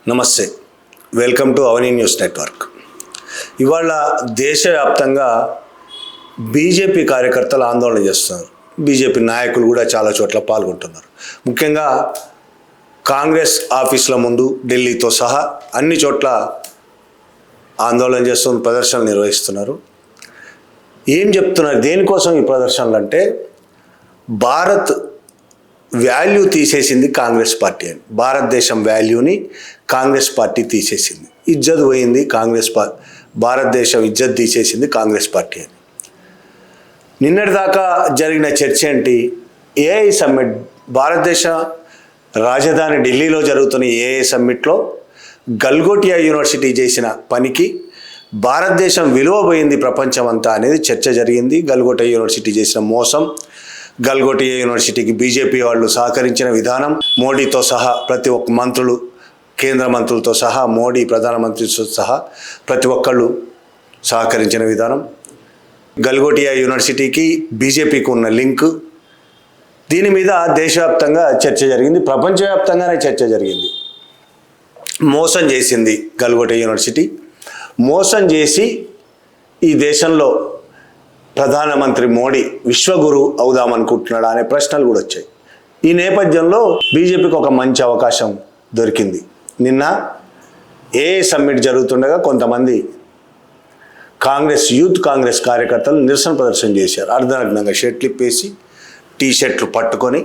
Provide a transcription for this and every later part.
నమస్తే, welcome to Avani news network. ఇవాళ దేశవ్యాప్తంగా బీజేపీ కార్యకర్తలు ఆందోళన చేస్తున్నారు. బీజేపీ నాయకులు కూడా చాలా చోట్ల పాల్గొంటున్నారు. ముఖ్యంగా కాంగ్రెస్ ఆఫీసుల ముందు ఢిల్లీతో సహా అన్ని చోట్ల ఆందోళన చేస్తున్న ప్రదర్శనలు నిర్వహిస్తున్నారు. ఏం చెప్తున్నారు, దేనికోసం ఈ ప్రదర్శనలు అంటే భారత్ వాల్యూ తీసేసింది కాంగ్రెస్ పార్టీ అని. భారతదేశం వాల్యూని కాంగ్రెస్ పార్టీ తీసేసింది. ఇజ్జత్ పోయింది భారతదేశం ఇజ్జత్ తీసేసింది కాంగ్రెస్ పార్టీ అని. నిన్నటిదాకా జరిగిన చర్చ ఏంటి? ఏఐ సమ్మిట్, భారతదేశ రాజధాని ఢిల్లీలో జరుగుతున్న ఏఐ సమ్మిట్లో గల్గోటియా యూనివర్సిటీ చేసిన పనికి భారతదేశం విలువ పోయింది ప్రపంచం అంతా అనేది చర్చ జరిగింది. గల్గోటియా యూనివర్సిటీ చేసిన మోసం, గల్గోటియా యూనివర్సిటీకి బీజేపీ వాళ్ళు సహకరించిన విధానం, మోడీతో సహా ప్రతి ఒక్క మంత్రులు, కేంద్ర మంత్రులతో సహా, మోడీ ప్రధానమంత్రితో సహా ప్రతి ఒక్కళ్ళు సహకరించిన విధానం, గల్గోటియా యూనివర్సిటీకి బీజేపీకి ఉన్న లింక్, దీని మీద దేశవ్యాప్తంగా చర్చ జరిగింది, ప్రపంచవ్యాప్తంగానే చర్చ జరిగింది. మోసం చేసింది గల్గోటియా యూనివర్సిటీ. మోసం చేసి ఈ దేశంలో ప్రధానమంత్రి మోడీ విశ్వగురు అవుదామనుకుంటున్నాడా అనే ప్రశ్నలు కూడా వచ్చాయి. ఈ నేపథ్యంలో బీజేపీకి ఒక మంచి అవకాశం దొరికింది. నిన్న ఏఐ సమ్మిట్ జరుగుతుండగా కొంతమంది యూత్ కాంగ్రెస్ కార్యకర్తలు నిరసన ప్రదర్శన చేశారు. అర్ధనగ్నంగా షర్ట్లు ఇప్పేసి టీషర్ట్లు పట్టుకొని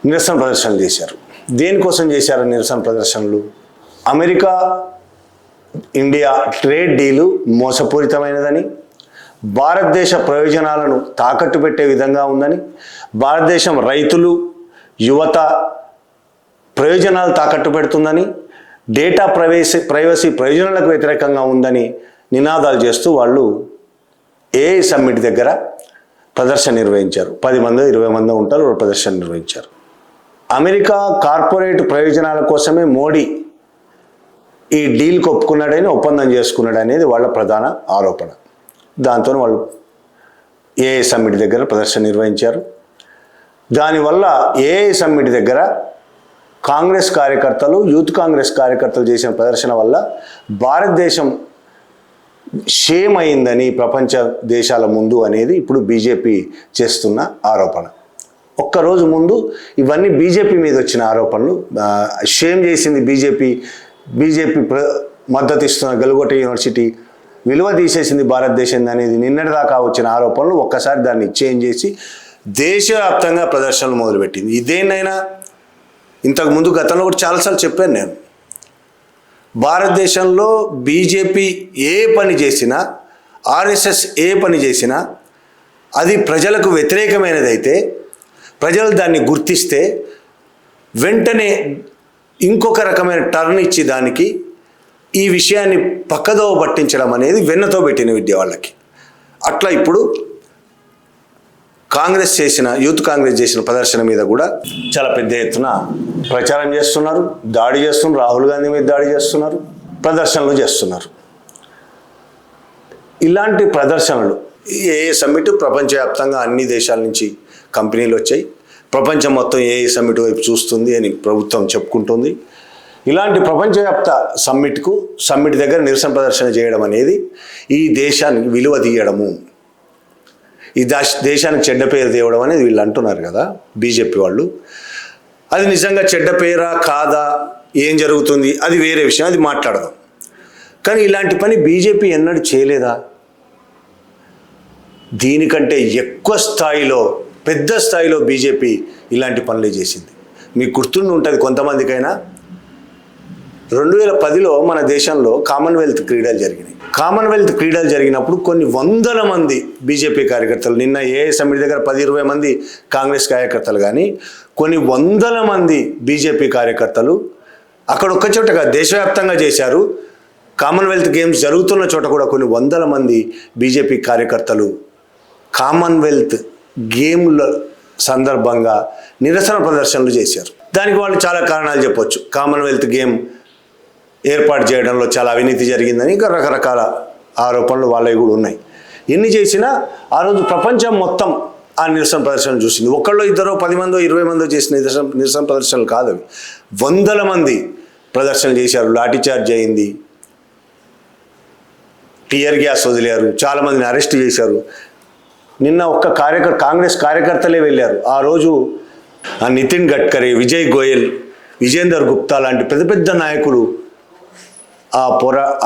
నిరసన ప్రదర్శనలు చేశారు. దేనికోసం చేశారు నిరసన ప్రదర్శనలు? అమెరికా ఇండియా ట్రేడ్ డీలు మోసపూరితమైనదని, భారతదేశ ప్రయోజనాలను తాకట్టు పెట్టే విధంగా ఉందని, భారతదేశం రైతులు, యువత ప్రయోజనాలు తాకట్టు పెడుతుందని, డేటా ప్రైవసీ ప్రయోజనాలకు వ్యతిరేకంగా ఉందని నినాదాలు చేస్తూ వాళ్ళు ఏఐ సమ్మిట్ దగ్గర ప్రదర్శన నిర్వహించారు. 10 మంది 20 మంది ఉంటారు, ప్రదర్శన నిర్వహించారు. అమెరికా కార్పొరేట్ ప్రయోజనాల కోసమే మోడీ ఈ డీల్కి ఒప్పుకున్నాడని, ఒప్పందం చేసుకున్నాడు అనేది వాళ్ళ ప్రధాన ఆరోపణ. దాంతో వాళ్ళు ఏఐ సమ్మిట్ దగ్గర ప్రదర్శన నిర్వహించారు. దానివల్ల ఏఐ సమ్మిట్ దగ్గర కాంగ్రెస్ కార్యకర్తలు, యూత్ కాంగ్రెస్ కార్యకర్తలు చేసిన ప్రదర్శన వల్ల భారతదేశం షేమ్ అయిందని ప్రపంచ దేశాల ముందు అనేది ఇప్పుడు బీజేపీ చేస్తున్న ఆరోపణ. ఒక్కరోజు ముందు ఇవన్నీ బీజేపీ మీద వచ్చిన ఆరోపణలు. షేమ్ చేసింది బీజేపీ మద్దతు ఇస్తున్న గల్గోటియా యూనివర్సిటీ విలువ తీసేసింది భారతదేశం అనేది నిన్నటిదాకా వచ్చిన ఆరోపణలు ఒక్కసారి దాన్ని చేంజ్ చేసి దేశవ్యాప్తంగా ప్రదర్శనలు మొదలుపెట్టింది. ఇదేనైనా ఇంతకుముందు గతంలో కూడా చాలాసార్లు చెప్పాను నేను, భారతదేశంలో బీజేపీ ఏ పని చేసినా, ఆర్ఎస్ఎస్ ఏ పని చేసినా అది ప్రజలకు వ్యతిరేకమైనదైతే, ప్రజలు దాన్ని గుర్తిస్తే వెంటనే ఇంకొక రకమైన టర్న్ ఇచ్చి దానికి ఈ విషయాన్ని పక్కదోవ పట్టించడం అనేది వెన్నతో పెట్టిన విద్య వాళ్ళకి. అట్లా ఇప్పుడు యూత్ కాంగ్రెస్ చేసిన ప్రదర్శన మీద కూడా చాలా పెద్ద ఎత్తున ప్రచారం చేస్తున్నారు, దాడి చేస్తున్నారు, రాహుల్ గాంధీ మీద దాడి చేస్తున్నారు, ప్రదర్శనలు చేస్తున్నారు. ఇలాంటి ప్రదర్శనలు ఏఐ సమ్మిట్ ప్రపంచవ్యాప్తంగా అన్ని దేశాల నుంచి కంపెనీలు వచ్చాయి. ప్రపంచం మొత్తం ఏఐ సమ్మిట్ వైపు చూస్తుంది అని ప్రభుత్వం చెప్పుకుంటుంది. ఇలాంటి ప్రపంచవ్యాప్త సమ్మిట్ దగ్గర నిరసన ప్రదర్శన చేయడం అనేది ఈ దేశానికి విలువ తీయడము, ఈ దేశానికి చెడ్డ పేరు తేవడం అనేది వీళ్ళు అంటున్నారు కదా బీజేపీ వాళ్ళు. అది నిజంగా చెడ్డ పేరా కాదా, ఏం జరుగుతుంది అది వేరే విషయం, అది మాట్లాడదాం. కానీ ఇలాంటి పని బీజేపీ ఎన్నడూ చేయలేదా? దీనికంటే ఎక్కువ స్థాయిలో, పెద్ద స్థాయిలో బీజేపీ ఇలాంటి పనులే చేసింది. మీకు గుర్తుండి ఉంటుంది కొంతమందికైనా, 2010లో మన దేశంలో కామన్వెల్త్ క్రీడలు జరిగినాయి. కామన్వెల్త్ క్రీడలు జరిగినప్పుడు కొన్ని వందల మంది బీజేపీ కార్యకర్తలు, నిన్న ఏఐ సమ్మిట్ దగ్గర 10-20 మంది కాంగ్రెస్ కార్యకర్తలు కానీ కొన్ని వందల మంది బీజేపీ కార్యకర్తలు అక్కడ ఒక్క చోటగా దేశవ్యాప్తంగా చేశారు. కామన్వెల్త్ గేమ్స్ జరుగుతున్న చోట కూడా కొన్ని వందల మంది బీజేపీ కార్యకర్తలు కామన్వెల్త్ గేమ్ల సందర్భంగా నిరసన ప్రదర్శనలు చేశారు. దానికి వాళ్ళు చాలా కారణాలు చెప్పొచ్చు. కామన్వెల్త్ గేమ్ ఏర్పాటు చేయడంలో చాలా అవినీతి జరిగిందని ఇంకా రకరకాల ఆరోపణలు వాళ్ళవి కూడా ఉన్నాయి. ఎన్ని చేసినా ఆ రోజు ప్రపంచం మొత్తం ఆ నిరసన ప్రదర్శనలు చూసింది. ఒకళ్ళు ఇద్దరు 10 మందో 20 మందో చేసిన నిరసన ప్రదర్శనలు కాదు అవి. వందల మంది ప్రదర్శన చేశారు, లాఠీచార్జ్ అయింది, టియర్ గ్యాస్ వదిలారు, చాలామందిని అరెస్ట్ చేశారు. నిన్న ఒక్క కాంగ్రెస్ కార్యకర్తలే వెళ్ళారు. ఆ రోజు ఆ నితిన్ గడ్కరీ, విజయ్ గోయల్, విజేందర్ గుప్తా లాంటి పెద్ద పెద్ద నాయకులు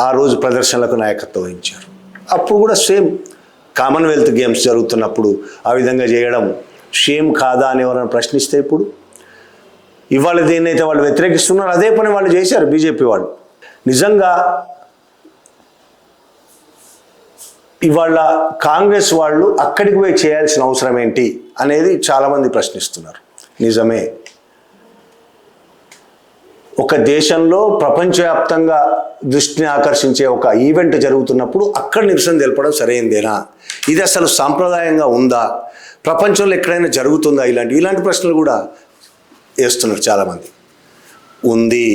ఆ రోజు ప్రదర్శనలకు నాయకత్వం వహించారు. అప్పుడు కూడా సేమ్ కామన్వెల్త్ గేమ్స్ జరుగుతున్నప్పుడు ఆ విధంగా చేయడం షేమ్ కాదా అని ఎవరైనా ప్రశ్నిస్తే ఇప్పుడు ఇవాళ దేన్నైతే వాళ్ళు వ్యతిరేకిస్తున్నారు అదే పని వాళ్ళు చేశారు బీజేపీ వాళ్ళు. నిజంగా ఇవాళ కాంగ్రెస్ వాళ్ళు అక్కడికి పోయి చేయాల్సిన అవసరం ఏంటి అనేది చాలామంది ప్రశ్నిస్తున్నారు. నిజమే, ఒక దేశంలో ప్రపంచవ్యాప్తంగా దృష్టిని ఆకర్షించే ఒక ఈవెంట్ జరుగుతున్నప్పుడు అక్కడ నిరసన తెలపడం సరైందేనా? ఇది అసలు సాంప్రదాయంగా ఉందా? ప్రపంచంలో ఎక్కడైనా జరుగుతుందా? ఇలాంటి ప్రశ్నలు కూడా వేస్తున్నారు చాలామంది. ఉంది.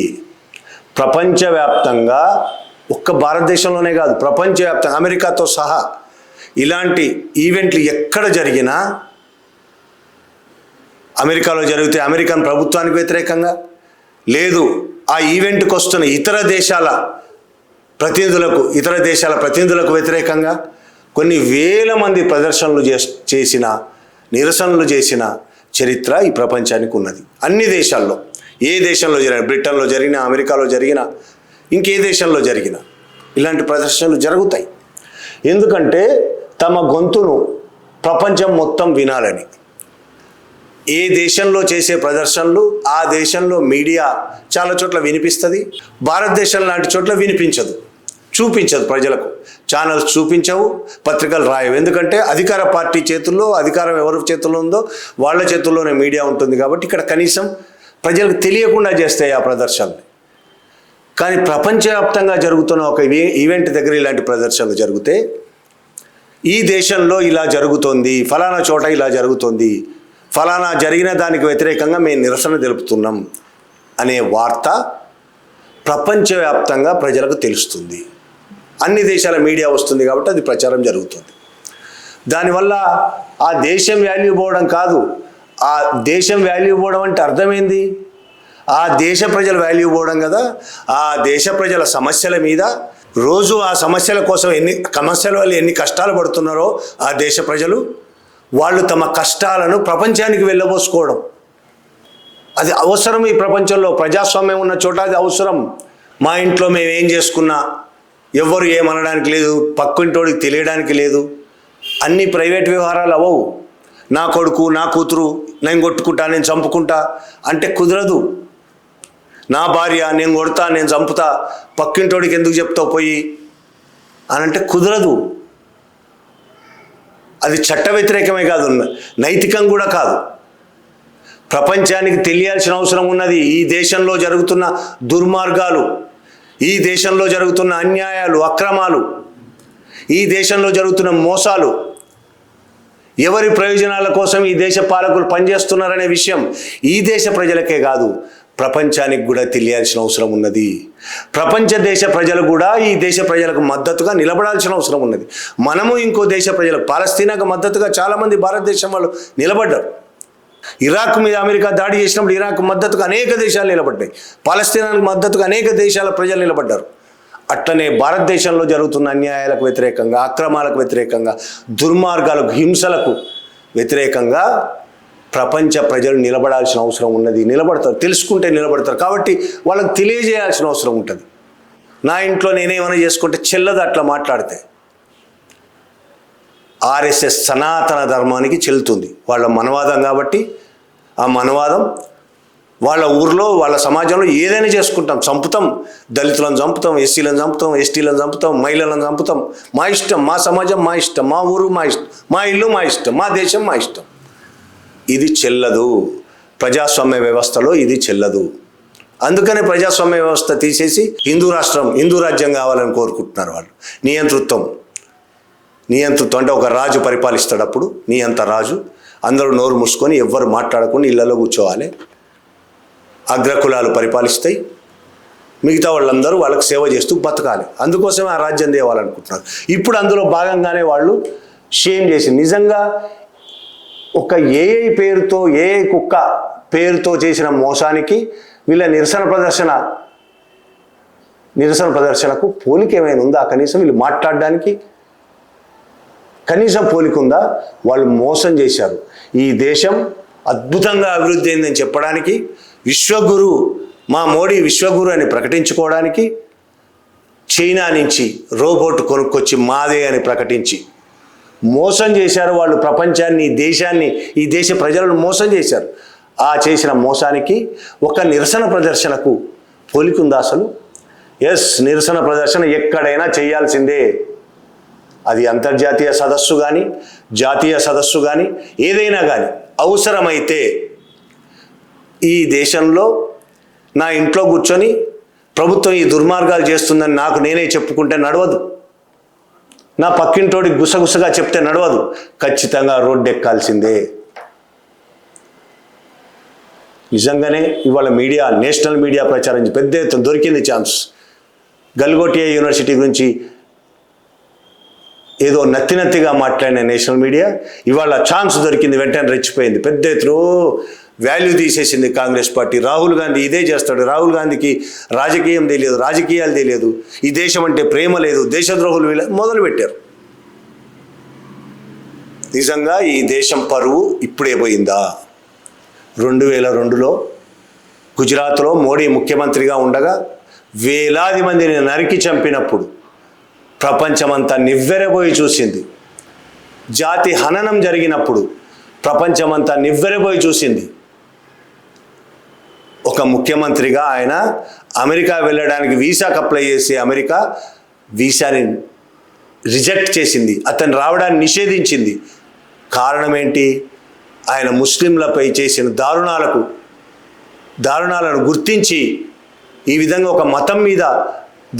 ప్రపంచవ్యాప్తంగా, ఒక్క భారతదేశంలోనే కాదు, ప్రపంచవ్యాప్తంగా అమెరికాతో సహా ఇలాంటి ఈవెంట్లు ఎక్కడ జరిగినా అమెరికాలో జరిగితే అమెరికన్ ప్రభుత్వానికి వ్యతిరేకంగా, లేదు ఆ ఈవెంట్కి వస్తున్న ఇతర దేశాల ప్రతినిధులకు వ్యతిరేకంగా కొన్ని వేల మంది ప్రదర్శనలు చేసిన, నిరసనలు చేసిన చరిత్ర ఈ ప్రపంచానికి ఉన్నది. అన్ని దేశాల్లో, ఏ దేశంలో జరిగిన, బ్రిటన్లో జరిగిన, అమెరికాలో జరిగిన, ఇంకే దేశంలో జరిగిన ఇలాంటి ప్రదర్శనలు జరుగుతాయి. ఎందుకంటే తమ గొంతును ప్రపంచం మొత్తం వినాలని. ఏ దేశంలో చేసే ప్రదర్శనలు ఆ దేశంలో మీడియా చాలా చోట్ల వినిపిస్తుంది, భారతదేశం లాంటి చోట్ల వినిపించదు, చూపించదు. ప్రజలకు ఛానల్స్ చూపించవు, పత్రికలు రాయవు. ఎందుకంటే అధికార పార్టీ చేతుల్లో, అధికారం ఎవరి చేతుల్లో ఉందో వాళ్ళ చేతుల్లోనే మీడియా ఉంటుంది కాబట్టి ఇక్కడ కనీసం ప్రజలకు తెలియకుండా చేస్తాయి ఆ ప్రదర్శనలు. కానీ ప్రపంచవ్యాప్తంగా జరుగుతున్న ఒక ఈవెంట్ దగ్గర ఇలాంటి ప్రదర్శనలు జరిగితే ఈ దేశంలో ఇలా జరుగుతుంది, ఫలానా చోట ఇలా జరుగుతుంది, ఫలానా జరిగిన దానికి వ్యతిరేకంగా మేము నిరసన తెలుపుతున్నాం అనే వార్త ప్రపంచవ్యాప్తంగా ప్రజలకు తెలుస్తుంది. అన్ని దేశాల మీడియా వస్తుంది కాబట్టి అది ప్రచారం జరుగుతుంది. దానివల్ల ఆ దేశం వాల్యూ పోవడం కాదు, ఆ దేశం వాల్యూ పోవడం అంటే అర్థమైంది, ఆ దేశ ప్రజల వాల్యూ పోవడం కదా. ఆ దేశ ప్రజల సమస్యల మీద రోజు ఆ సమస్యల కోసం సమస్యల వల్ల ఎన్ని కష్టాలు పడుతున్నారో ఆ దేశ ప్రజలు, వాళ్ళు తమ కష్టాలను ప్రపంచానికి వెళ్ళబోసుకోవడం అది అవసరం. ఈ ప్రపంచంలో ప్రజాస్వామ్యం ఉన్న చోట అది అవసరం. మా ఇంట్లో మేము ఏం చేసుకున్నా ఎవ్వరు ఏమనడానికి లేదు, పక్కింటోడికి తెలియడానికి లేదు. అన్ని ప్రైవేట్ వ్యవహారాలు అవ్వవు. నా కొడుకు, నా కూతురు, నేను కొట్టుకుంటా, నేను చంపుకుంటా అంటే కుదరదు. నా భార్య, నేను కొడతా, నేను చంపుతా, పక్కింటోడికి ఎందుకు చెప్తావు పోయి అని అంటే కుదరదు. అది చట్ట వ్యతిరేకమే కాదు, నైతికం కూడా కాదు. ప్రపంచానికి తెలియాల్సిన అవసరం ఉన్నది. ఈ దేశంలో జరుగుతున్న దుర్మార్గాలు, ఈ దేశంలో జరుగుతున్న అన్యాయాలు, అక్రమాలు, ఈ దేశంలో జరుగుతున్న మోసాలు, ఎవరి ప్రయోజనాల కోసం ఈ దేశ పాలకులు పనిచేస్తున్నారనే విషయం ఈ దేశ ప్రజలకే కాదు, ప్రపంచానికి కూడా తెలియాల్సిన అవసరం ఉన్నది. ప్రపంచ దేశ ప్రజలు కూడా ఈ దేశ ప్రజలకు మద్దతుగా నిలబడాల్సిన అవసరం ఉన్నది. మనము ఇంకో దేశ ప్రజలకు, పాలస్తీనాకు మద్దతుగా చాలామంది భారతదేశం వాళ్ళు నిలబడ్డారు. ఇరాక్ మీద అమెరికా దాడి చేసినప్పుడు ఇరాక్ మద్దతుగా అనేక దేశాలు నిలబడ్డాయి, పాలస్తీనాకు మద్దతుగా అనేక దేశాల ప్రజలు నిలబడ్డారు. అట్లనే భారతదేశంలో జరుగుతున్న అన్యాయాలకు వ్యతిరేకంగా, అక్రమాలకు వ్యతిరేకంగా, దుర్మార్గాలకు, హింసలకు వ్యతిరేకంగా ప్రపంచ ప్రజలు నిలబడాల్సిన అవసరం ఉన్నది. నిలబడతారు, తెలుసుకుంటే నిలబడతారు. కాబట్టి వాళ్ళకి తెలియజేయాల్సిన అవసరం ఉంటుంది. నా ఇంట్లో నేనేమైనా చేసుకుంటే చెల్లదు అట్లా మాట్లాడితే. ఆర్ఎస్ఎస్ సనాతన ధర్మానికి చెల్లుతుంది, వాళ్ళ మనవాదం కాబట్టి ఆ మనవాదం వాళ్ళ ఊర్లో, వాళ్ళ సమాజంలో ఏదైనా చేసుకుంటాం, చంపుతాం, దళితులను చంపుతాం, ఎస్సీలను చంపుతాం, ఎస్టీలను చంపుతాం, మహిళలను చంపుతాం, మా ఇష్టం, మా సమాజం మా ఇష్టం, మా ఊరు మా ఇష్టం, మా ఇల్లు మా ఇష్టం, మా దేశం మా ఇష్టం. ఇది చెల్లదు, ప్రజాస్వామ్య వ్యవస్థలో ఇది చెల్లదు. అందుకనే ప్రజాస్వామ్య వ్యవస్థ తీసేసి హిందూ రాష్ట్రం, హిందూ రాజ్యం కావాలని కోరుకుంటున్నారు వాళ్ళు. నియంతృత్వం అంటే ఒక రాజు పరిపాలిస్తాడు. అప్పుడు నియంత రాజు, అందరూ నోరు మూసుకొని ఎవ్వరు మాట్లాడకుండా ఇళ్లలో కూర్చోవాలి. అగ్రకులాలు పరిపాలిస్తాయి, మిగతా వాళ్ళందరూ వాళ్ళకి సేవ చేస్తూ బతకాలి. అందుకోసమే ఆ రాజ్యం తేవాలనుకుంటున్నారు. ఇప్పుడు అందులో భాగంగానే వాళ్ళు షేమ్ చేసి, నిజంగా ఒక ఏఐ పేరుతో, ఏఐ కుక్క పేరుతో చేసిన మోసానికి వీళ్ళ నిరసన ప్రదర్శన నిరసన ప్రదర్శనకు పోలిక ఏమైనా ఉందా? కనీసం వీళ్ళు మాట్లాడడానికి కనీసం పోలిక ఉందా? వాళ్ళు మోసం చేశారు. ఈ దేశం అద్భుతంగా అభివృద్ధి అయిందని చెప్పడానికి, విశ్వగురు మా మోడీ విశ్వగురు అని ప్రకటించుకోవడానికి, చైనా నుంచి రోబోట్ కొనుక్కొచ్చి మాదే అని ప్రకటించి మోసం చేశారు వాళ్ళు. ప్రపంచాన్ని, దేశాన్ని, ఈ దేశ ప్రజలను మోసం చేశారు. ఆ చేసిన మోసానికి ఒక నిరసన ప్రదర్శనకు పోలికుందా అసలు? ఎస్, నిరసన ప్రదర్శన ఎక్కడైనా చేయాల్సిందే. అది అంతర్జాతీయ సదస్సు కానీ, జాతీయ సదస్సు కానీ, ఏదైనా కానీ అవసరమైతే ఈ దేశంలో నా ఇంట్లో కూర్చొని ప్రభుత్వం ఈ దుర్మార్గాలు చేస్తుందని నాకు నేనే చెప్పుకుంటే నడవదు. నా పక్కింటోడికి గుసగుసగా చెప్తే నడవదు. ఖచ్చితంగా రోడ్డు ఎక్కాల్సిందే. నిజంగానే ఇవాళ మీడియా, నేషనల్ మీడియా ప్రచారం పెద్ద ఎత్తున దొరికింది ఛాన్స్. గల్గోటియా యూనివర్సిటీ గురించి ఏదో నత్తిగా మాట్లాడిన నేషనల్ మీడియా ఇవాళ ఛాన్స్ దొరికింది, వెంటనే రెచ్చిపోయింది. పెద్ద ఎత్తున వాల్యూ తీసేసింది కాంగ్రెస్ పార్టీ. రాహుల్ గాంధీ ఇదే చేస్తాడు. రాహుల్ గాంధీకి రాజకీయం తెలియదు, రాజకీయాలు తెలియదు, ఈ దేశం అంటే ప్రేమ లేదు, దేశద్రోహులు మొదలుపెట్టారు. నిజంగా ఈ దేశం పరువు ఇప్పుడే పోయిందా? 2002లో గుజరాత్లో మోడీ ముఖ్యమంత్రిగా ఉండగా వేలాది మందిని నరికి చంపినప్పుడు ప్రపంచమంతా నివ్వెరబోయి చూసింది. జాతి హననం జరిగినప్పుడు ప్రపంచమంతా నివ్వెరబోయి చూసింది. ఒక ముఖ్యమంత్రిగా ఆయన అమెరికా వెళ్ళడానికి వీసాకు అప్లై చేసి అమెరికా వీసాని రిజెక్ట్ చేసింది, అతను రావడాన్ని నిషేధించింది. కారణం ఏంటి? ఆయన ముస్లింలపై చేసిన దారుణాలను గుర్తించి ఈ విధంగా ఒక మతం మీద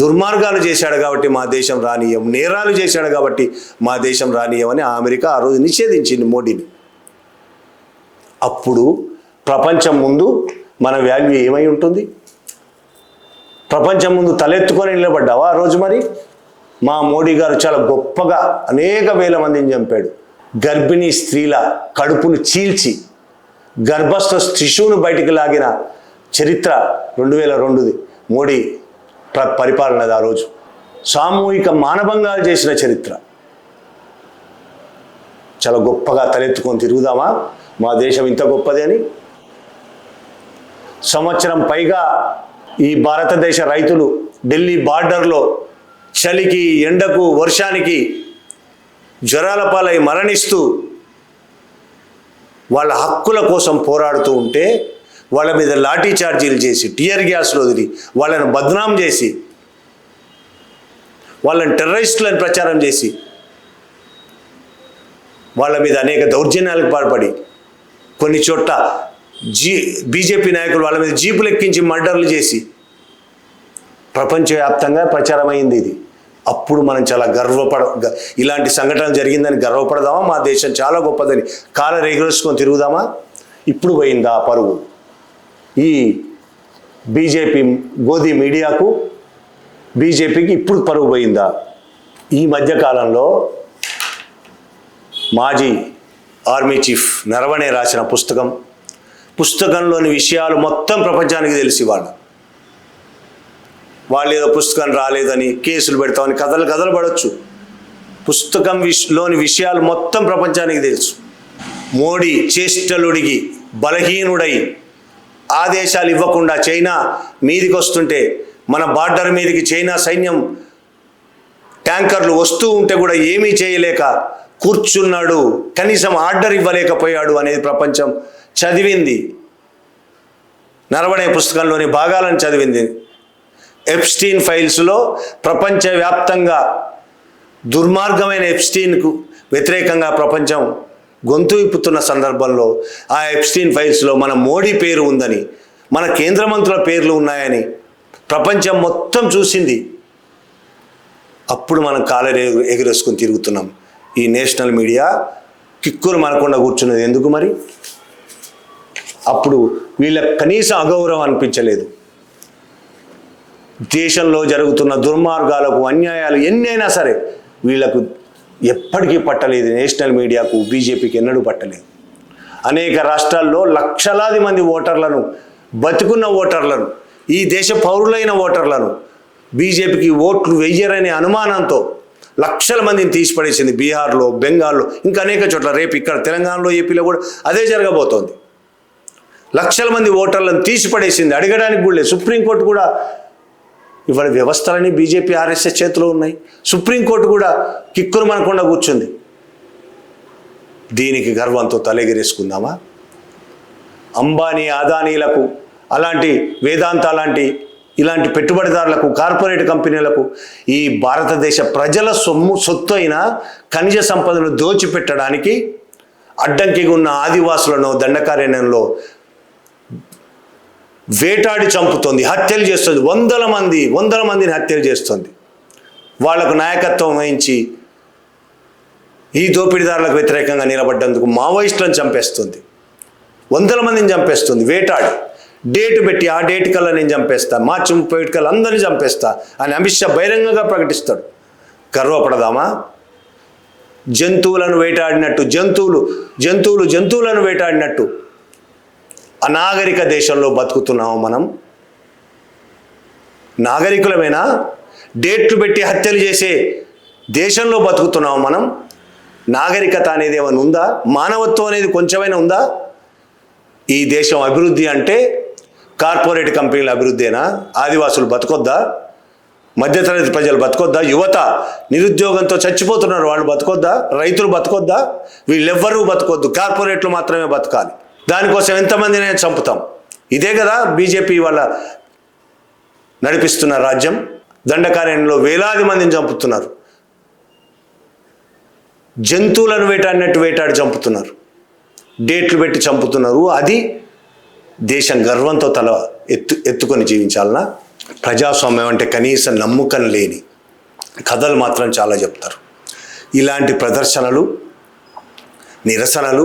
దుర్మార్గాలు చేశాడు కాబట్టి మా దేశం రానీయం, నేరాలు చేశాడు కాబట్టి మా దేశం రానీయం అని అమెరికా ఆ రోజు నిషేధించింది మోడీని. అప్పుడు ప్రపంచం ముందు మన వాల్యూ ఏమై ఉంటుంది? ప్రపంచం ముందు తలెత్తుకొని నిలబడ్డావా ఆ రోజు? మరి మా మోడీ గారు చాలా గొప్పగా అనేక వేల మందిని చంపాడు. గర్భిణీ స్త్రీల కడుపును చీల్చి గర్భస్థ శిశువును బయటికి లాగిన చరిత్ర 2002ది మోడీ పరిపాలనది. ఆ రోజు సామూహిక మానభంగాలు చేసిన చరిత్ర. చాలా గొప్పగా తలెత్తుకొని తిరుగుదామా మా దేశం ఇంత గొప్పది అని? సంవత్సరం పైగా ఈ భారతదేశ రైతులు ఢిల్లీ బార్డర్లో చలికి, ఎండకు, వర్షానికి జ్వరాల పాలై మరణిస్తూ వాళ్ళ హక్కుల కోసం పోరాడుతూ ఉంటే వాళ్ళ మీద లాఠీ చార్జీలు చేసి, టియర్ గ్యాస్లు వదిలి, వాళ్ళని బద్నాం చేసి, వాళ్ళని టెర్రరిస్టులను ప్రచారం చేసి, వాళ్ళ మీద అనేక దౌర్జన్యాలకు పాల్పడి కొన్ని చోట్ల బీజేపీ నాయకులు వాళ్ళ మీద జీపులు ఎక్కించి మర్డర్లు చేసి ప్రపంచవ్యాప్తంగా ప్రచారమైంది ఇది. అప్పుడు మనం చాలా ఇలాంటి సంఘటనలు జరిగిందని గర్వపడదామా? మా దేశం చాలా గొప్పదని కాలర్ ఎగురేసుకొని తిరుగుదామా? ఇప్పుడు పోయిందా ఆ పరువు? ఈ బీజేపీ గోధి మీడియాకు, బీజేపీకి ఇప్పుడు పరువు పోయిందా? ఈ మధ్యకాలంలో మాజీ ఆర్మీ చీఫ్ నరవణే రాసిన పుస్తకంలోని విషయాలు మొత్తం ప్రపంచానికి తెలిసి వాళ్ళు ఏదో పుస్తకం రాలేదని కేసులు పెడతామని కథలు పడవచ్చు. లోని విషయాలు మొత్తం ప్రపంచానికి తెలుసు. మోడీ చేష్టలుడిగి బలహీనుడై ఆదేశాలు ఇవ్వకుండా చైనా మీదికి వస్తుంటే, మన బార్డర్ మీదకి చైనా సైన్యం ట్యాంకర్లు వస్తూ ఉంటే కూడా ఏమీ చేయలేక కూర్చున్నాడు, కనీసం ఆర్డర్ ఇవ్వలేకపోయాడు అనేది ప్రపంచం చదివింది. నరవణే పుస్తకంలోని భాగాలను చదివింది. ఎప్స్టీన్ ఫైల్స్లో ప్రపంచవ్యాప్తంగా దుర్మార్గమైన ఎప్స్టీన్కు వ్యతిరేకంగా ప్రపంచం గొంతు విప్పుతున్న సందర్భంలో ఆ ఎప్స్టీన్ ఫైల్స్లో మన మోడీ పేరు ఉందని, మన కేంద్ర మంత్రుల పేర్లు ఉన్నాయని ప్రపంచం మొత్తం చూసింది. అప్పుడు మనం కాలర్ ఎగురేసుకొని తిరుగుతున్నాం. ఈ నేషనల్ మీడియా కిక్కురు మనకుండా కూర్చున్నది ఎందుకు మరి? అప్పుడు వీళ్ళకి కనీసం అగౌరవం అనిపించలేదు. దేశంలో జరుగుతున్న దుర్మార్గాలకు, అన్యాయాలు ఎన్నైనా సరే వీళ్లకు ఎప్పటికీ పట్టలేదు. నేషనల్ మీడియాకు, బీజేపీకి ఎన్నడూ పట్టలేదు. అనేక రాష్ట్రాల్లో లక్షలాది మంది ఓటర్లను, బతికున్న ఓటర్లను, ఈ దేశ పౌరులైన ఓటర్లను బీజేపీకి ఓట్లు వెయ్యరనే అనుమానంతో లక్షల మందిని తీసిపడేసింది. బీహార్లో, బెంగాల్లో, ఇంకా అనేక చోట్ల. రేపు ఇక్కడ తెలంగాణలో, ఏపీలో కూడా అదే జరగబోతోంది. లక్షల మంది ఓటర్లను తీసిపడేసింది. అడగడానికి కూడా లేదు. సుప్రీంకోర్టు కూడా ఇవాళ వ్యవస్థలని బీజేపీ ఆర్ఎస్ఎస్ చేతిలో ఉన్నాయి. సుప్రీంకోర్టు కూడా కిక్కురు మనకుండా కూర్చుంది. దీనికి గర్వంతో తలెగిరేసుకుందామా? అంబానీ, అదానీలకు, అలాంటి వేదాంత లాంటి ఇలాంటి పెట్టుబడిదారులకు, కార్పొరేట్ కంపెనీలకు ఈ భారతదేశ ప్రజల సొత్తు అయిన ఖనిజ సంపదను దోచిపెట్టడానికి అడ్డంకిగా ఉన్న ఆదివాసులను దండకారణ్యంలో వేటాడి చంపుతోంది, హత్యలు చేస్తుంది. వందల మందిని హత్యలు చేస్తుంది. వాళ్లకు నాయకత్వం వహించి ఈ దోపిడీదారులకు వ్యతిరేకంగా నిలబడ్డందుకు మావోయిస్టులను చంపేస్తుంది. వందల మందిని చంపేస్తుంది వేటాడి. డేటు పెట్టి ఆ డేట్ కల్లా నేను చంపేస్తా, మార్చి 31 కల్లా అందరినీ చంపేస్తా అని అమిత్ షా బహిరంగంగా ప్రకటిస్తాడు. గర్వపడదామా? జంతువులను వేటాడినట్టు, జంతువులను వేటాడినట్టు అనాగరిక దేశంలో బతుకుతున్నాము మనం. నాగరికులమేనా? డేట్లు పెట్టి హత్యలు చేసే దేశంలో బతుకుతున్నాము మనం. నాగరికత అనేది ఏమైనా ఉందా? మానవత్వం అనేది కొంచెమైనా ఉందా? ఈ దేశం అభివృద్ధి అంటే కార్పొరేట్ కంపెనీల అభివృద్ధేనా? ఆదివాసులు బతకొద్దా? మధ్యతరగతి ప్రజలు బతకొద్దా? యువత నిరుద్యోగంతో చచ్చిపోతున్నారు, వాళ్ళు బతకొద్దా? రైతులు బతకొద్దా? వీళ్ళెవ్వరూ బతకొద్దు, కార్పొరేట్లు మాత్రమే బతకాలి. దానికోసం ఎంతమందినే చంపుతాం. ఇదే కదా బీజేపీ వాళ్ళ నడిపిస్తున్న రాజ్యం. దండకారణ్యంలో వేలాది మందిని చంపుతున్నారు. జంతువులను వేటాడి చంపుతున్నారు. డేట్లు పెట్టి చంపుతున్నారు. అది దేశం గర్వంతో తల ఎత్తుకొని జీవించాలనా? ప్రజాస్వామ్యం అంటే కనీసం నమ్మకం లేని కథలు మాత్రం చాలా చెప్తారు. ఇలాంటి ప్రదర్శనలు, నిరసనలు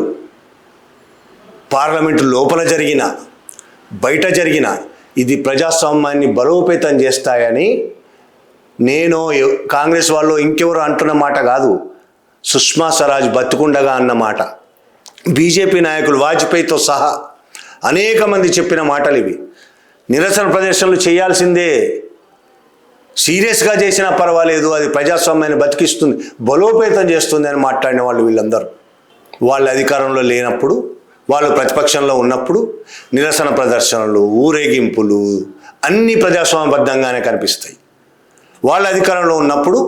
పార్లమెంటు లోపల జరిగిన, బయట జరిగిన, ఇది ప్రజాస్వామ్యాన్ని బలోపేతం చేస్తాయని నేను, కాంగ్రెస్ వాళ్ళు, ఇంకెవరు అంటున్న మాట కాదు. సుష్మా స్వరాజ్ బతుకుండగా అన్న మాట. బీజేపీ నాయకులు వాజ్పేయితో సహా అనేక మంది చెప్పిన మాటలు ఇవి. నిరసన ప్రదర్శనలు చేయాల్సిందే, సీరియస్గా చేసినా పర్వాలేదు, అది ప్రజాస్వామ్యాన్ని బతికిస్తుంది, బలోపేతం చేస్తుంది అని మాట్లాడిన వాళ్ళు వీళ్ళందరూ. వాళ్ళ అధికారంలో లేనప్పుడు, వాళ్ళు ప్రతిపక్షంలో ఉన్నప్పుడు నిరసన ప్రదర్శనలు, ఊరేగింపులు అన్నీ ప్రజాస్వామ్యబద్ధంగానే కనిపిస్తాయి. వాళ్ళ అధికారంలో ఉన్నప్పుడు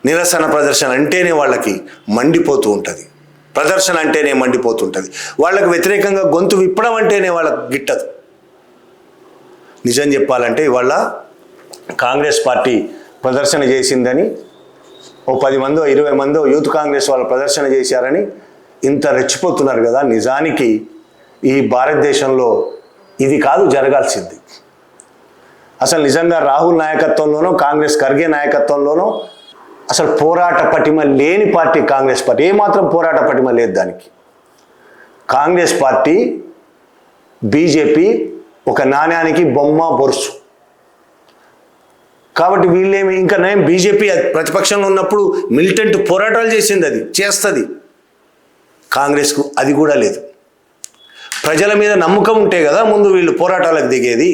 నిరసన ప్రదర్శన అంటేనే వాళ్ళకి మండిపోతూ ఉంటుంది. ప్రదర్శన అంటేనే మండిపోతుంటుంది. వాళ్ళకు వ్యతిరేకంగా గొంతు విప్పడం అంటేనే వాళ్ళకు గిట్టదు. నిజం చెప్పాలంటే ఇవాళ కాంగ్రెస్ పార్టీ ప్రదర్శన చేసిందని, ఓ 10 మందో 20 మందో యూత్ కాంగ్రెస్ వాళ్ళు ప్రదర్శన చేశారని ఇంత రెచ్చిపోతున్నారు కదా. నిజానికి ఈ భారతదేశంలో ఇది కాదు జరగాల్సింది. అసలు నిజంగా రాహుల్ నాయకత్వంలోనో, కాంగ్రెస్ ఖర్గే నాయకత్వంలోనో అసలు పోరాట పటిమ లేని పార్టీ కాంగ్రెస్ పార్టీ. ఏమాత్రం పోరాట పటిమ లేదు దానికి. కాంగ్రెస్ పార్టీ, బీజేపీ ఒక నాణ్యానికి బొమ్మ బొరుసు. కాబట్టి వీళ్ళేమి, ఇంకా నేను బీజేపీ ప్రతిపక్షంలో ఉన్నప్పుడు మిలిటెంట్ పోరాటాలు చేసింది, అది చేస్తుంది. కాంగ్రెస్కు అది కూడా లేదు. ప్రజల మీద నమ్మకం ఉంటే కదా ముందు వీళ్ళు పోరాటాలకు దిగేది.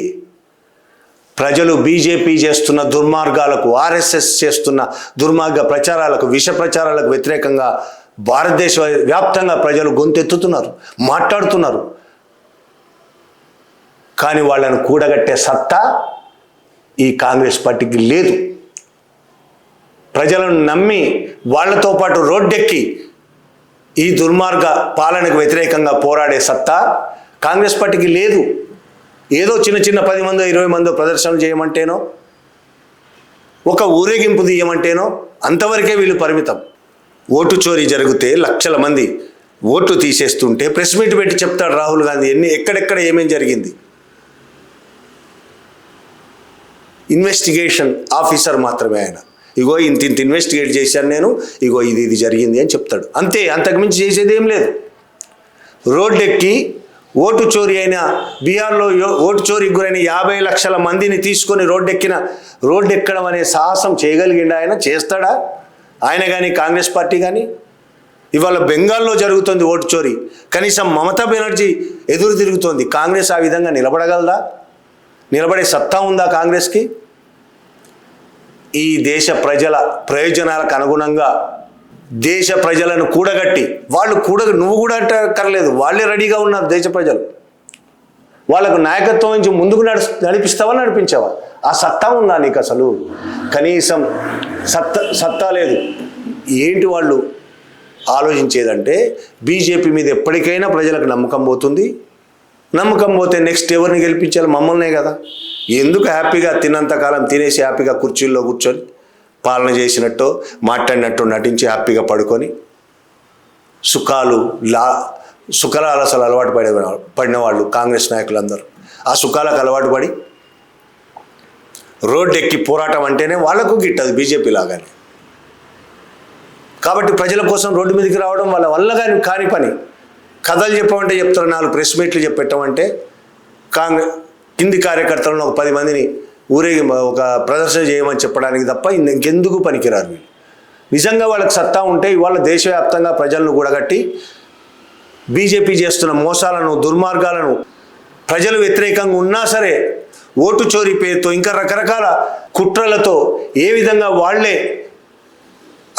ప్రజలు బీజేపీ చేస్తున్న దుర్మార్గాలకు, ఆర్ఎస్ఎస్ చేస్తున్న దుర్మార్గ ప్రచారాలకు, విష ప్రచారాలకు వ్యతిరేకంగా భారతదేశ వ్యాప్తంగా ప్రజలు గొంతెత్తుతున్నారు, మాట్లాడుతున్నారు. కానీ వాళ్ళను కూడగట్టే సత్తా ఈ కాంగ్రెస్ పార్టీకి లేదు. ప్రజలను నమ్మి వాళ్ళతో పాటు రోడ్డెక్కి ఈ దుర్మార్గ పాలనకు వ్యతిరేకంగా పోరాడే సత్తా కాంగ్రెస్ పార్టీకి లేదు. ఏదో చిన్న 10 మందో 20 మందో ప్రదర్శనలు చేయమంటేనో, ఒక ఊరేగింపు తీయమంటేనో అంతవరకే వీళ్ళు పరిమితం. ఓటు చోరీ జరిగితే లక్షల మంది ఓట్లు తీసేస్తుంటే ప్రెస్ మీట్ పెట్టి చెప్తాడు రాహుల్ గాంధీ ఎక్కడెక్కడ ఏమేం జరిగింది. ఇన్వెస్టిగేషన్ ఆఫీసర్ మాత్రమే ఆయన. ఇగో ఇంత ఇన్వెస్టిగేట్ చేశాను నేను, ఇగో ఇది జరిగింది అని చెప్తాడు. అంతే, అంతకుమించి చేసేది ఏం లేదు. రోడ్డెక్కి ఓటు చోరీ అయిన, బీహార్లో ఓటు చోరీకి గురైన 50 లక్షల మందిని తీసుకొని రోడ్డెక్కడం అనే సాహసం చేయగలిగిండా ఆయన? చేస్తాడా ఆయన కానీ, కాంగ్రెస్ పార్టీ కానీ? ఇవాళ బెంగాల్లో జరుగుతుంది ఓటు చోరీ, కనీసం మమతా బెనర్జీ ఎదురు తిరుగుతోంది. కాంగ్రెస్ ఆ విధంగా నిలబడగలదా? నిలబడే సత్తా ఉందా కాంగ్రెస్కి? ఈ దేశ ప్రజల ప్రయోజనాలకు అనుగుణంగా దేశ ప్రజలను కూడగట్టి నువ్వు కూడా కరలేదు, వాళ్ళే రెడీగా ఉన్నారు దేశ ప్రజలు. వాళ్ళకు నాయకత్వం నుంచి ముందుకు నడిపిస్తావా నడిపించావా? ఆ సత్తా ఉందా నీకు? అసలు కనీసం సత్తా లేదు. ఏంటి వాళ్ళు ఆలోచించేదంటే బీజేపీ మీద ఎప్పటికైనా ప్రజలకు నమ్మకం పోతుంది. నమ్మకం పోతే నెక్స్ట్ ఎవరిని గెలిపించాలి? మమ్మల్నే కదా. ఎందుకు హ్యాపీగా తిన్నంతకాలం తినేసి హ్యాపీగా కుర్చీల్లో కూర్చొని పాలన చేసినట్టు మాట్లాడినట్టు నటించి హ్యాపీగా పడుకొని సుఖాలసలు అలవాటు పడిన వాళ్ళు కాంగ్రెస్ నాయకులందరూ ఆ సుఖాలకు అలవాటు పడి రోడ్డు ఎక్కి పోరాటం అంటేనే వాళ్ళకు గిట్టదు బీజేపీ లాగానే. కాబట్టి ప్రజల కోసం రోడ్డు మీదకి రావడం వాళ్ళ వల్ల కాని పని. కథలు చెప్పమంటే చెప్తారు, 4 ప్రెస్ మీట్లు చెప్పెట్టమంటే కింది కార్యకర్తలను ఒక 10 మందిని ఒక ప్రదర్శన చేయమని చెప్పడానికి తప్ప ఇంకెందుకు పనికిరారు వీళ్ళు. నిజంగా వాళ్ళకి సత్తా ఉంటే ఇవాళ దేశవ్యాప్తంగా ప్రజలను కూడగట్టి బీజేపీ చేస్తున్న మోసాలను దుర్మార్గాలను ప్రజలు వ్యతిరేకంగా ఉన్నా సరే ఓటు చోరీ పేరుతో ఇంకా రకరకాల కుట్రలతో ఏ విధంగా వాళ్లే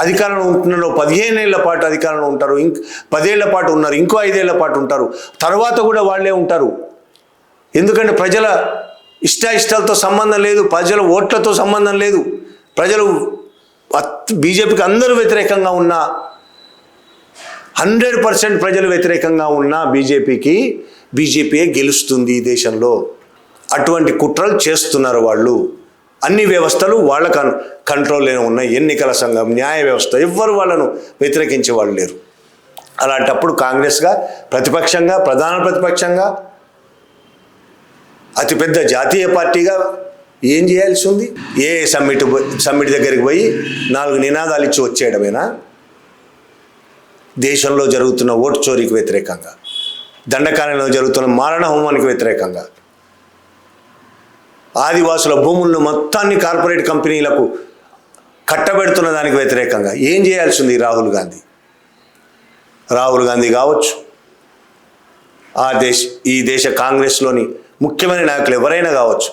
అధికారంలో ఉంటున్నారో 15 ఏళ్ల పాటు అధికారంలో ఉంటారు, 10 ఏళ్ల పాటు ఉన్నారు, ఇంకో 5 ఏళ్ల పాటు ఉంటారు, తర్వాత కూడా వాళ్లే ఉంటారు. ఎందుకంటే ప్రజల ఇష్టాలతో సంబంధం లేదు, ప్రజల ఓట్లతో సంబంధం లేదు. ప్రజలు బీజేపీకి అందరూ వ్యతిరేకంగా ఉన్నా 100% ప్రజలు వ్యతిరేకంగా ఉన్న బీజేపీయే గెలుస్తుంది ఈ దేశంలో. అటువంటి కుట్రలు చేస్తున్నారు వాళ్ళు. అన్ని వ్యవస్థలు వాళ్ళ కంట్రోల్లోనే ఉన్నాయి. ఎన్నికల సంఘం, న్యాయ వ్యవస్థ, ఎవ్వరు వాళ్ళను వ్యతిరేకించే వాళ్ళు లేరు. అలాంటప్పుడు కాంగ్రెస్గా ప్రధాన ప్రతిపక్షంగా అతిపెద్ద జాతీయ పార్టీగా ఏం చేయాల్సి ఉంది? ఏ సమ్మిట్ దగ్గరికి పోయి 4 నినాదాలు ఇచ్చి వచ్చేయడమేనా? దేశంలో జరుగుతున్న ఓటు చోరీకి వ్యతిరేకంగా, దండకారణ్యంలో జరుగుతున్న మారణ హోమానికి వ్యతిరేకంగా, ఆదివాసుల భూములను మొత్తాన్ని కార్పొరేట్ కంపెనీలకు కట్టబెడుతున్న దానికి వ్యతిరేకంగా ఏం చేయాల్సి ఉంది రాహుల్ గాంధీ కావచ్చు, ఈ దేశ కాంగ్రెస్లోని ముఖ్యమైన నాయకులు ఎవరైనా కావచ్చు.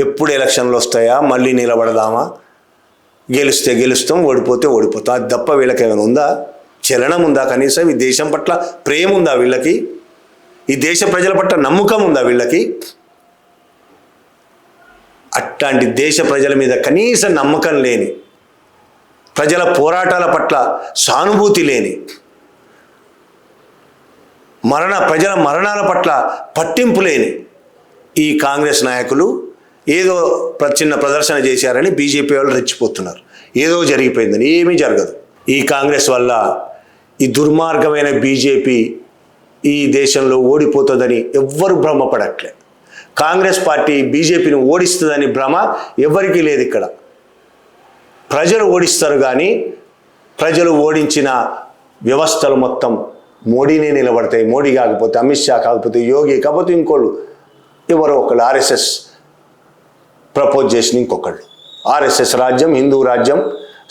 ఎప్పుడు ఎలక్షన్లు వస్తాయా, మళ్ళీ నిలబడదామా, గెలిస్తే గెలుస్తాం, ఓడిపోతే ఓడిపోతాం, అది తప్ప వీళ్ళకి ఏమైనా ఉందా? చలనం ఉందా? కనీసం ఈ దేశం పట్ల ప్రేమ ఉందా వీళ్ళకి? ఈ దేశ ప్రజల పట్ల నమ్మకం ఉందా వీళ్ళకి? అట్లాంటి దేశ ప్రజల మీద కనీసం నమ్మకం లేని, ప్రజల పోరాటాల పట్ల సానుభూతి లేని, ప్రజల మరణాల పట్ల పట్టింపు లేని ఈ కాంగ్రెస్ నాయకులు ఏదో చిన్న ప్రదర్శన చేశారని బీజేపీ వాళ్ళు రెచ్చిపోతున్నారు. ఏదో జరిగిపోయిందని. ఏమీ జరగదు. ఈ కాంగ్రెస్ వల్ల ఈ దుర్మార్గమైన బీజేపీ ఈ దేశంలో ఓడిపోతుందని ఎవ్వరు భ్రమపడట్లే. కాంగ్రెస్ పార్టీ బీజేపీని ఓడిస్తుందని భ్రమ ఎవరికీ లేదు. ఇక్కడ ప్రజలు ఓడిస్తారు, కానీ ప్రజలు ఓడించిన వ్యవస్థలు మొత్తం మోడీనే నిలబడతాయి. మోడీ కాకపోతే, అమిత్ షా కాకపోతే, యోగి కాకపోతే ఇంకోళ్ళు ఎవరో ఒకళ్ళు, ఆర్ఎస్ఎస్ ప్రపోజ్ చేసిన ఇంకొకళ్ళు. ఆర్ఎస్ఎస్ రాజ్యం, హిందూ రాజ్యం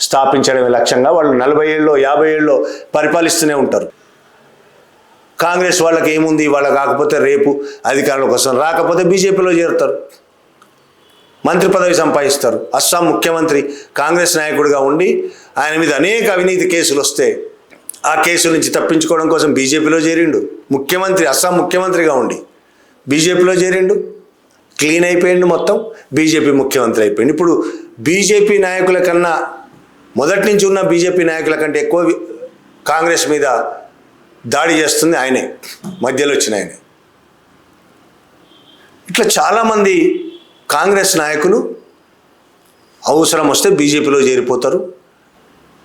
స్థాపించడమే లక్ష్యంగా వాళ్ళు 40 ఏళ్ళలో 50 ఏళ్ళలో పరిపాలిస్తూనే ఉంటారు. కాంగ్రెస్ వాళ్ళకి ఏముంది? వాళ్ళ కాకపోతే రేపు అధికారంలోకి వస్తారు, రాకపోతే బీజేపీలో చేరుతారు, మంత్రి పదవి సంపాదిస్తారు. అస్సాం ముఖ్యమంత్రి కాంగ్రెస్ నాయకుడిగా ఉండి ఆయన మీద అనేక అవినీతి కేసులు వస్తే ఆ కేసుల నుంచి తప్పించుకోవడం కోసం బీజేపీలో చేరిండు. అస్సాం ముఖ్యమంత్రిగా ఉండి బీజేపీలో చేరిండు, క్లీన్ అయిపోయిండు, మొత్తం బీజేపీ ముఖ్యమంత్రి అయిపోయింది. ఇప్పుడు బీజేపీ నాయకుల కన్నా, మొదటి నుంచి ఉన్న బీజేపీ నాయకుల కంటే ఎక్కువ కాంగ్రెస్ మీద దాడి చేస్తుంది ఆయనే, మధ్యలో వచ్చిన ఆయనే. ఇట్లా చాలామంది కాంగ్రెస్ నాయకులు అవసరం వస్తే బీజేపీలో చేరిపోతారు.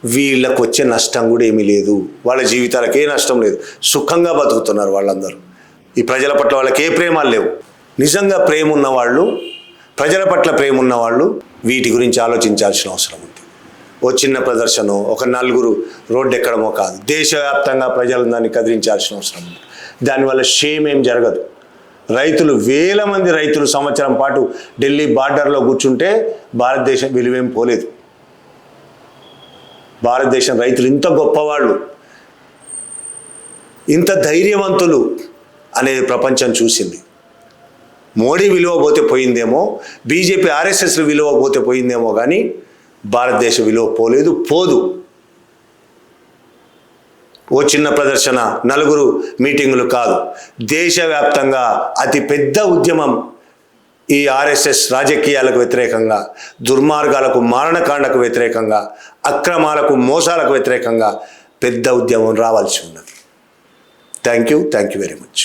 వీళ్ళకు వచ్చే నష్టం కూడా ఏమీ లేదు, వాళ్ళ జీవితాలకు ఏ నష్టం లేదు, సుఖంగా బతుకుతున్నారు వాళ్ళందరూ. ఈ ప్రజల పట్ల వాళ్ళకి ఏ ప్రేమాలు లేవు. నిజంగా ప్రేమ ఉన్నవాళ్ళు, ప్రజల పట్ల ప్రేమ ఉన్నవాళ్ళు వీటి గురించి ఆలోచించాల్సిన అవసరం ఉంది. ఓ చిన్న ప్రదర్శన, ఒక 4 రోడ్డు ఎక్కడమో కాదు, దేశవ్యాప్తంగా ప్రజలను దాన్ని కదిలించాల్సిన అవసరం ఉంది. దానివల్ల షేమ్ ఏం జరగదు. రైతులు, వేల మంది రైతులు సంవత్సరం పాటు ఢిల్లీ బార్డర్లో కూర్చుంటే భారతదేశం విలువేం పోలేదు. భారతదేశం రైతులు ఇంత గొప్పవాళ్ళు, ఇంత ధైర్యవంతులు అనేది ప్రపంచం చూసింది. మోడీ విలువ పోతే పోయిందేమో, బీజేపీ ఆర్ఎస్ఎస్ విలువ పోతే పోయిందేమో, కానీ భారతదేశ విలువ పోలేదు, పోదు. ఓ చిన్న ప్రదర్శన, నలుగురు మీటింగులు కాదు, దేశవ్యాప్తంగా అతి పెద్ద ఉద్యమం ఈ ఆర్ఎస్ఎస్ రాజకీయాలకు వ్యతిరేకంగా, దుర్మార్గాలకు, మారణకాండకు వ్యతిరేకంగా, అక్రమాలకు, మోసాలకు వ్యతిరేకంగా పెద్ద ఉద్యమం రావాల్సి ఉన్నది. Thank you very much.